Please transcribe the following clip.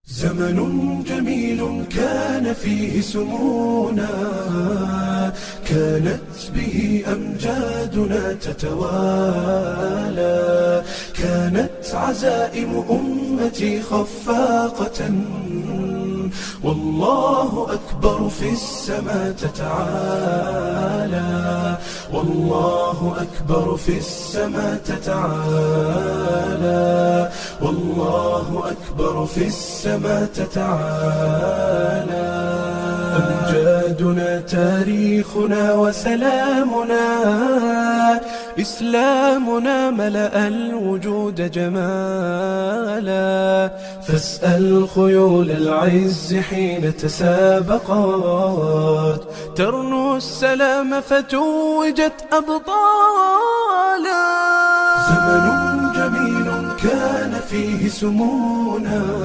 زمن جميل كان فيه سمونا، كانت به أمجادنا تتوالى، كانت عزائم أمتي خفاقة، والله أكبر في السماء تتعالى، والله أكبر في السماء تتعالى، والله أكبر في السماء تتعالى. أمجادنا تاريخنا وسلامنا، إسلامنا ملأ الوجود جمالا، فاسأل خيول العز حين تسابقت، ترنو السلام فتوجت أبطالا. زمن جميل كان فيه سمونا.